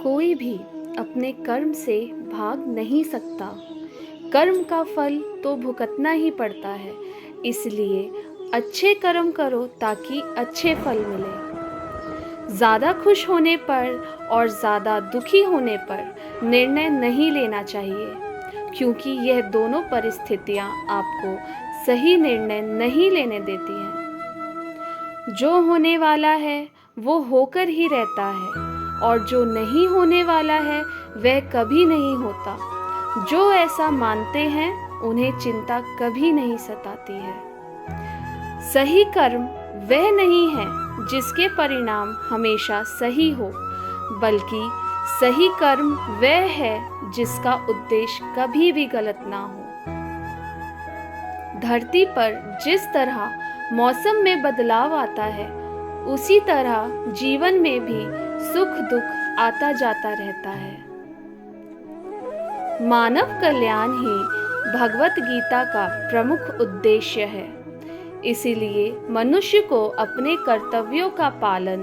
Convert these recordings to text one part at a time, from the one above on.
कोई भी अपने कर्म से भाग नहीं सकता। कर्म का फल तो भुगतना ही पड़ता है। इसलिए अच्छे कर्म करो ताकि अच्छे फल मिले। ज़्यादा खुश होने पर और ज़्यादा दुखी होने पर निर्णय नहीं लेना चाहिए, क्योंकि यह दोनों परिस्थितियाँ आपको सही निर्णय नहीं लेने देती हैं। जो होने वाला है वो होकर ही रहता है, और जो नहीं होने वाला है वह कभी नहीं होता। जो ऐसा मानते हैं उन्हें चिंता कभी नहीं सताती है। सही कर्म वह नहीं है जिसके परिणाम हमेशा सही हो, बल्कि सही कर्म वह है जिसका उद्देश्य कभी भी गलत ना हो। धरती पर जिस तरह मौसम में बदलाव आता है, उसी तरह जीवन में भी सुख दुख आता जाता रहता है। मानव कल्याण ही भगवत गीता का प्रमुख उद्देश्य है। इसीलिए मनुष्य को अपने कर्तव्यों का पालन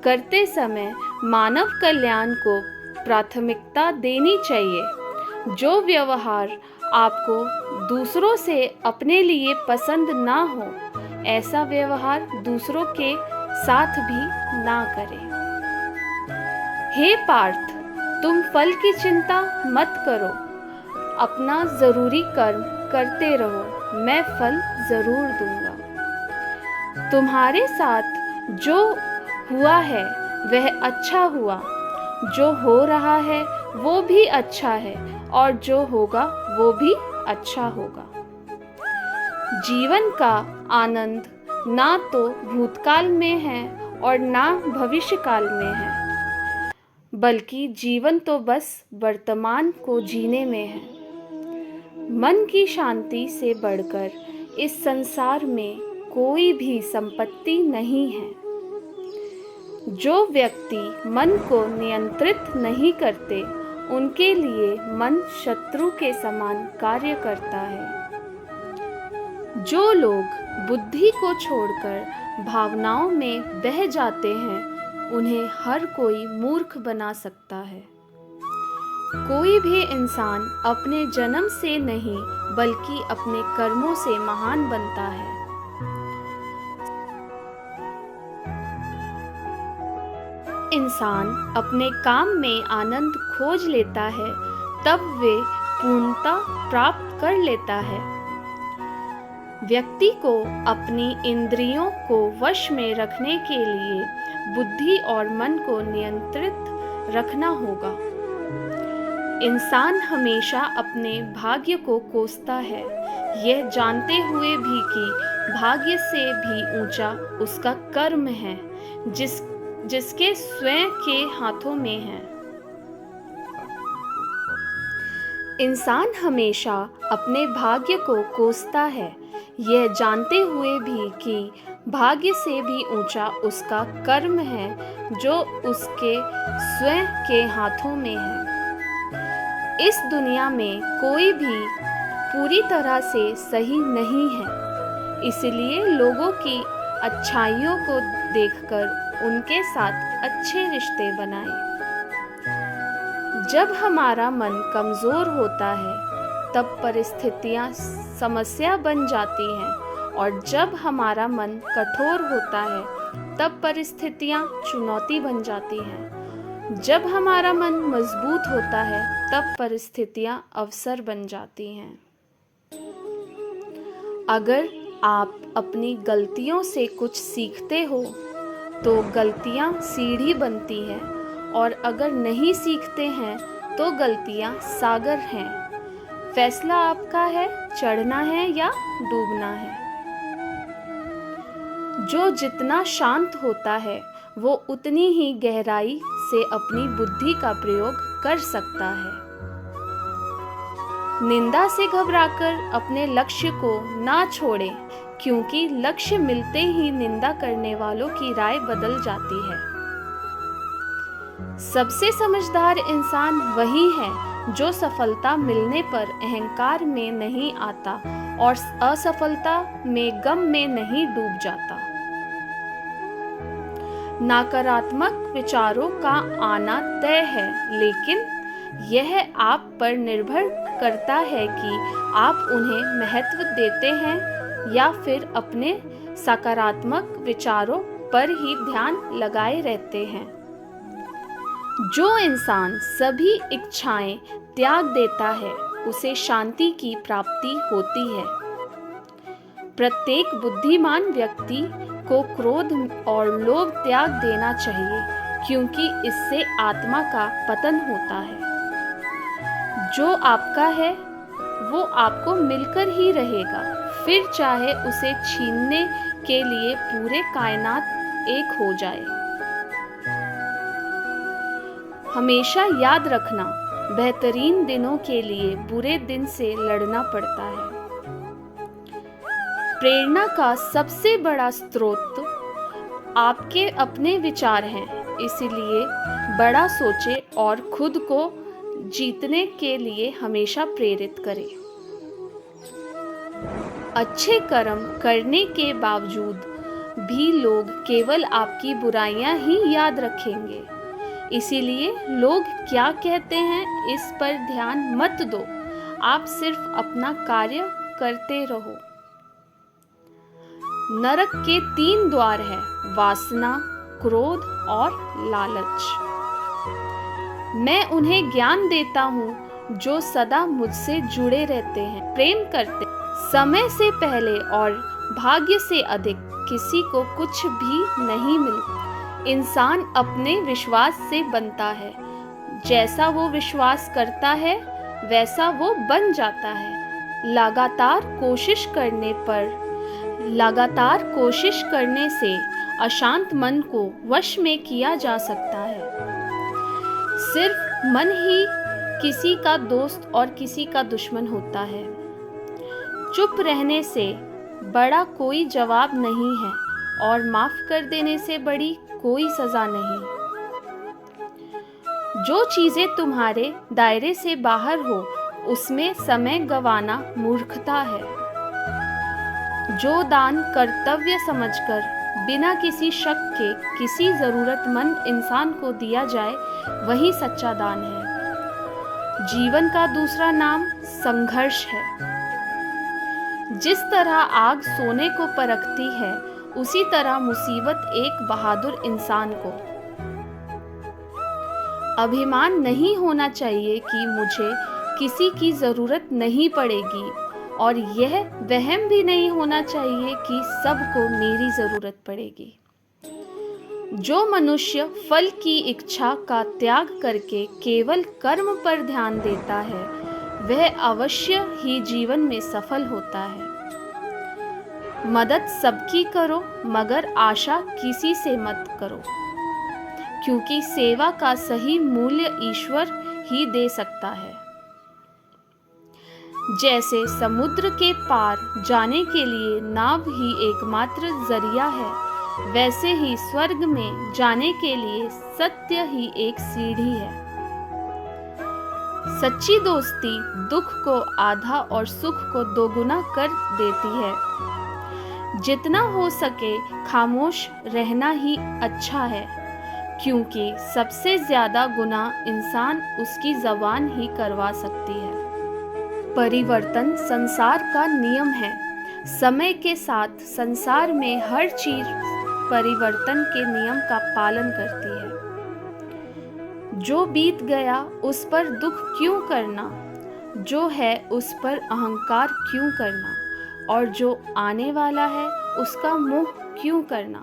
करते समय मानव कल्याण को प्राथमिकता देनी चाहिए। जो व्यवहार आपको दूसरों से अपने लिए पसंद ना हो, ऐसा व्यवहार दूसरों के साथ भी ना करें। हे पार्थ, तुम फल की चिंता मत करो। अपना जरूरी कर्म करते रहो, मैं फल जरूर दूंगा। तुम्हारे साथ जो हुआ है वह अच्छा हुआ, जो हो रहा है वो भी अच्छा है, और जो होगा वो भी अच्छा होगा। जीवन का आनंद ना तो भूतकाल में है और ना भविष्यकाल में है, बल्कि जीवन तो बस वर्तमान को जीने में है। मन की शांति से बढ़कर इस संसार में कोई भी संपत्ति नहीं है। जो व्यक्ति मन को नियंत्रित नहीं करते, उनके लिए मन शत्रु के समान कार्य करता है। जो लोग बुद्धि को छोड़कर भावनाओं में बह जाते हैं, उन्हें हर कोई मूर्ख बना सकता है। कोई भी इंसान अपने जन्म से नहीं, बल्कि अपने कर्मों से महान बनता है। इंसान अपने काम में आनंद खोज लेता है, तब वे पूर्णता प्राप्त कर लेता है। व्यक्ति को अपनी इंद्रियों को वश में रखने के लिए बुद्धि और मन को नियंत्रित रखना होगा। इंसान हमेशा अपने भाग्य को कोसता है, यह जानते हुए भी कि भाग्य से भी ऊंचा उसका कर्म है, जिसके स्वयं के हाथों में है। इंसान हमेशा अपने भाग्य को कोसता है, यह जानते हुए भी कि भाग्य से भी ऊंचा उसका कर्म है, जो उसके स्वयं के हाथों में है। इस दुनिया में कोई भी पूरी तरह से सही नहीं है, इसलिए लोगों की अच्छाइयों को देखकर उनके साथ अच्छे रिश्ते बनाएं। जब हमारा मन कमज़ोर होता है, तब परिस्थितियाँ समस्या बन जाती हैं, और जब हमारा मन कठोर होता है, तब परिस्थितियाँ चुनौती बन जाती हैं। जब हमारा मन मजबूत होता है, तब परिस्थितियाँ अवसर बन जाती हैं। अगर आप अपनी गलतियों से कुछ सीखते हो, तो गलतियाँ सीढ़ी बनती हैं, और अगर नहीं सीखते हैं तो गलतियाँ सागर हैं। फैसला आपका है, चढ़ना है या डूबना है। जो जितना शांत होता है, वो उतनी ही गहराई से अपनी बुद्धि का प्रयोग कर सकता है। निंदा से घबराकर अपने लक्ष्य को ना छोड़ें, क्योंकि लक्ष्य मिलते ही निंदा करने वालों की राय बदल जाती है। सबसे समझदार इंसान वही है जो सफलता मिलने पर अहंकार में नहीं आता और असफलता में गम में नहीं डूब जाता। नकारात्मक विचारों का आना तय है, लेकिन यह आप पर निर्भर करता है कि आप उन्हें महत्व देते हैं या फिर अपने सकारात्मक विचारों पर ही ध्यान लगाए रहते हैं। जो इंसान सभी इच्छाएं त्याग देता है, उसे शांति की प्राप्ति होती है। प्रत्येक बुद्धिमान व्यक्ति को क्रोध और लोभ त्याग देना चाहिए, क्योंकि इससे आत्मा का पतन होता है। जो आपका है वो आपको मिलकर ही रहेगा, फिर चाहे उसे छीनने के लिए पूरे कायनात एक हो जाए। हमेशा याद रखना, बेहतरीन दिनों के लिए बुरे दिन से लड़ना पड़ता है। प्रेरणा का सबसे बड़ा स्रोत आपके अपने विचार हैं, इसलिए बड़ा सोचें और खुद को जीतने के लिए हमेशा प्रेरित करें। अच्छे कर्म करने के बावजूद भी लोग केवल आपकी बुराइयां ही याद रखेंगे, इसीलिए लोग क्या कहते हैं इस पर ध्यान मत दो, आप सिर्फ अपना कार्य करते रहो। नरक के 3 द्वार हैं, वासना, क्रोध और लालच। मैं उन्हें ज्ञान देता हूँ जो सदा मुझसे जुड़े रहते हैं, प्रेम करते हैं। समय से पहले और भाग्य से अधिक किसी को कुछ भी नहीं मिलता। इंसान अपने विश्वास से बनता है, जैसा वो विश्वास करता है वैसा वो बन जाता है। लगातार कोशिश करने से अशांत मन को वश में किया जा सकता है। सिर्फ मन ही किसी का दोस्त और किसी का दुश्मन होता है। चुप रहने से बड़ा कोई जवाब नहीं है और माफ कर देने से बड़ी कोई सजा नहीं। जो चीजें तुम्हारे दायरे से बाहर हो, उसमें समय गंवाना मूर्खता है। जो दान कर्तव्य समझकर बिना किसी शक के किसी जरूरतमंद इंसान को दिया जाए, वही सच्चा दान है। जीवन का दूसरा नाम संघर्ष है। जिस तरह आग सोने को परखती है, उसी तरह मुसीबत एक बहादुर इंसान को। अभिमान नहीं होना चाहिए कि मुझे किसी की जरूरत नहीं पड़ेगी, और यह वहम भी नहीं होना चाहिए कि सबको मेरी जरूरत पड़ेगी। जो मनुष्य फल की इच्छा का त्याग करके केवल कर्म पर ध्यान देता है, वह अवश्य ही जीवन में सफल होता है। मदद सबकी करो, मगर आशा किसी से मत करो, क्योंकि सेवा का सही मूल्य ईश्वर ही दे सकता है। जैसे समुद्र के पार जाने के लिए नाव ही एकमात्र जरिया है, वैसे ही स्वर्ग में जाने के लिए सत्य ही एक सीढ़ी है। सच्ची दोस्ती दुख को आधा और सुख को दोगुना कर देती है। जितना हो सके खामोश रहना ही अच्छा है, क्योंकि सबसे ज्यादा गुनाह इंसान उसकी ज़बान ही करवा सकती है। परिवर्तन संसार का नियम है। समय के साथ संसार में हर चीज परिवर्तन के नियम का पालन करती है। जो बीत गया उस पर दुख क्यों करना, जो है उस पर अहंकार क्यों करना, और जो आने वाला है उसका मोह क्यों करना।